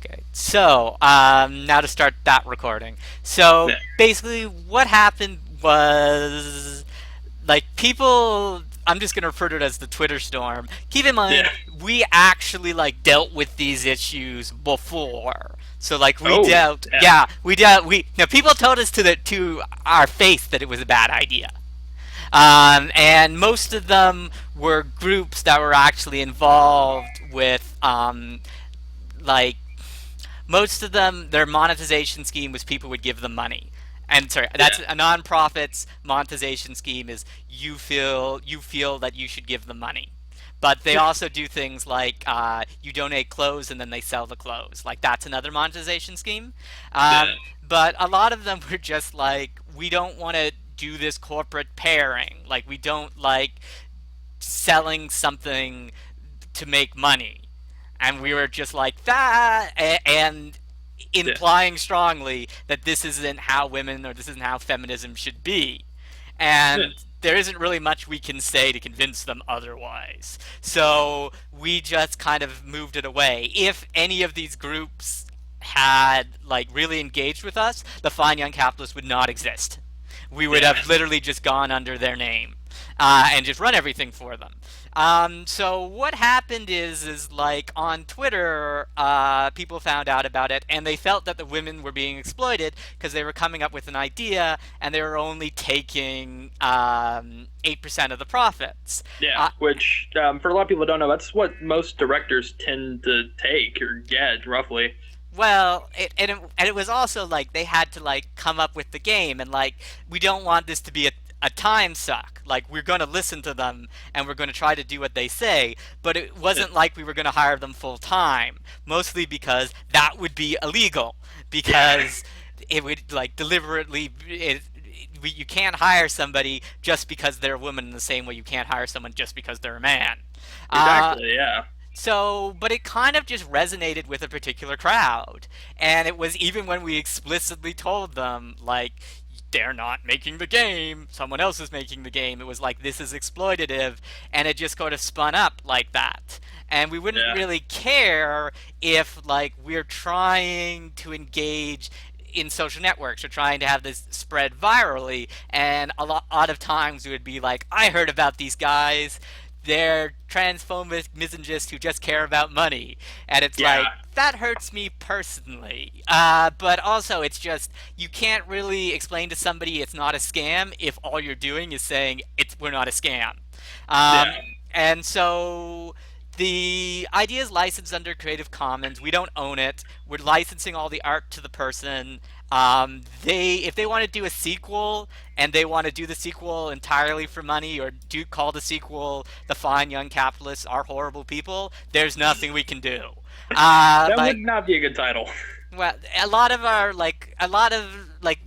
Okay, so now to start that recording. So Yeah. basically, what happened was like people. I'm just gonna refer to it as the Twitter storm. Keep in Yeah. mind, we actually like dealt with these issues before. So like we Oh, dealt, yeah. yeah, we dealt. We now people told us to our face that it was a bad idea. And most of them were groups that were actually involved with like most of them, their monetization scheme was people would give them money. And sorry, that's Yeah. a nonprofit's monetization scheme is you feel that you should give them money. But they also do things like you donate clothes and then they sell the clothes. Like that's another monetization scheme. Yeah. But a lot of them were just like, we don't want to do this corporate pairing. Like we don't like selling something to make money. And we were just like that, and Yeah. implying strongly that this isn't how women or this isn't how feminism should be. Yeah. And there isn't really much we can say to convince them otherwise. So we just kind of moved it away. If any of these groups had like really engaged with us, the Fine Young Capitalists would not exist. We would Yeah. have literally just gone under their name and just run everything for them. So what happened is like on Twitter, people found out about it, and they felt that the women were being exploited because they were coming up with an idea, and they were only taking 8% of the profits. Yeah. Uh, Which, for a lot of people who don't know, that's what most directors tend to take or get, roughly. Well, and it was also like they had to like come up with the game, and like we don't want this to be a time suck. Like we're going to listen to them and we're going to try to do what they say, but it Yeah. wasn't like we were going to hire them full time. Mostly because that would be illegal Yeah. because it would like deliberately you can't hire somebody just because they're a woman in the same way you can't hire someone just because they're a man. Uh, Exactly. Yeah. but it kind of just resonated with a particular crowd. And it was even when we explicitly told them, like, they're not making the game, someone else is making the game, it was like, this is exploitative. And it just sort of spun up like that. And we wouldn't Yeah. really care if, like, we're trying to engage in social networks or trying to have this spread virally. And a lot of times it would be like, I heard about these guys, they're transphobic misogynists who just care about money. And it's like, Yeah. that hurts me personally. But also, it's just, you can't really explain to somebody it's not a scam if all you're doing is saying, we're not a scam. Um, Yeah. and so the idea is licensed under Creative Commons. We don't own it. We're licensing all the art to the person. If they want to do a sequel and they want to do the sequel entirely for money or do call the sequel "The Fine Young Capitalists Are Horrible People," there's nothing we can do. That would Like, not be a good title. well,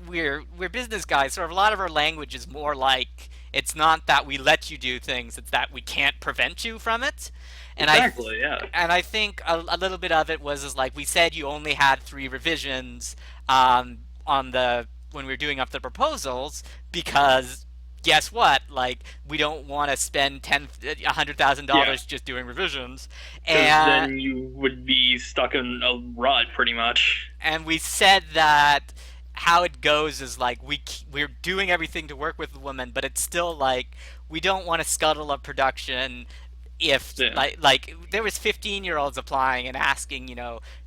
we're business guys, so a lot of our language is more like it's not that we let you do things; it's that we can't prevent you from it. And I Exactly. Yeah. and I think a little bit of it was is like we said you only had three revisions on the when we were doing up the proposals because guess what? Like we don't want to spend Yeah. $100,000 just doing revisions, Because and then you would be stuck in a rut, pretty much. we said that how it goes is like we're doing everything to work with the woman, but it's still like we don't want to scuttle a production if Yeah. like there was 15-year-olds applying and asking,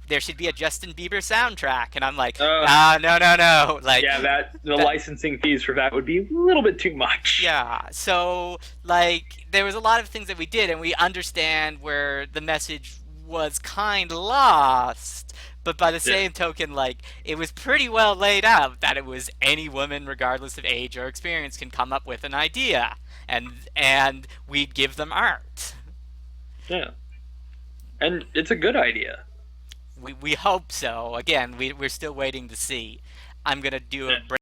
there should be a Justin Bieber soundtrack, and I'm like, Uh, no, like yeah, that the that, licensing fees for that would be a little bit too much. yeah. So like there was a lot of things that we did, and we understand where the message was kind of lost. But by the Yeah. same token, like it was pretty well laid out that it was any woman, regardless of age or experience, can come up with an idea, and we'd give them art. Yeah. And it's a good idea. We hope so. Again, we're still waiting to see. I'm gonna do a Yeah. break.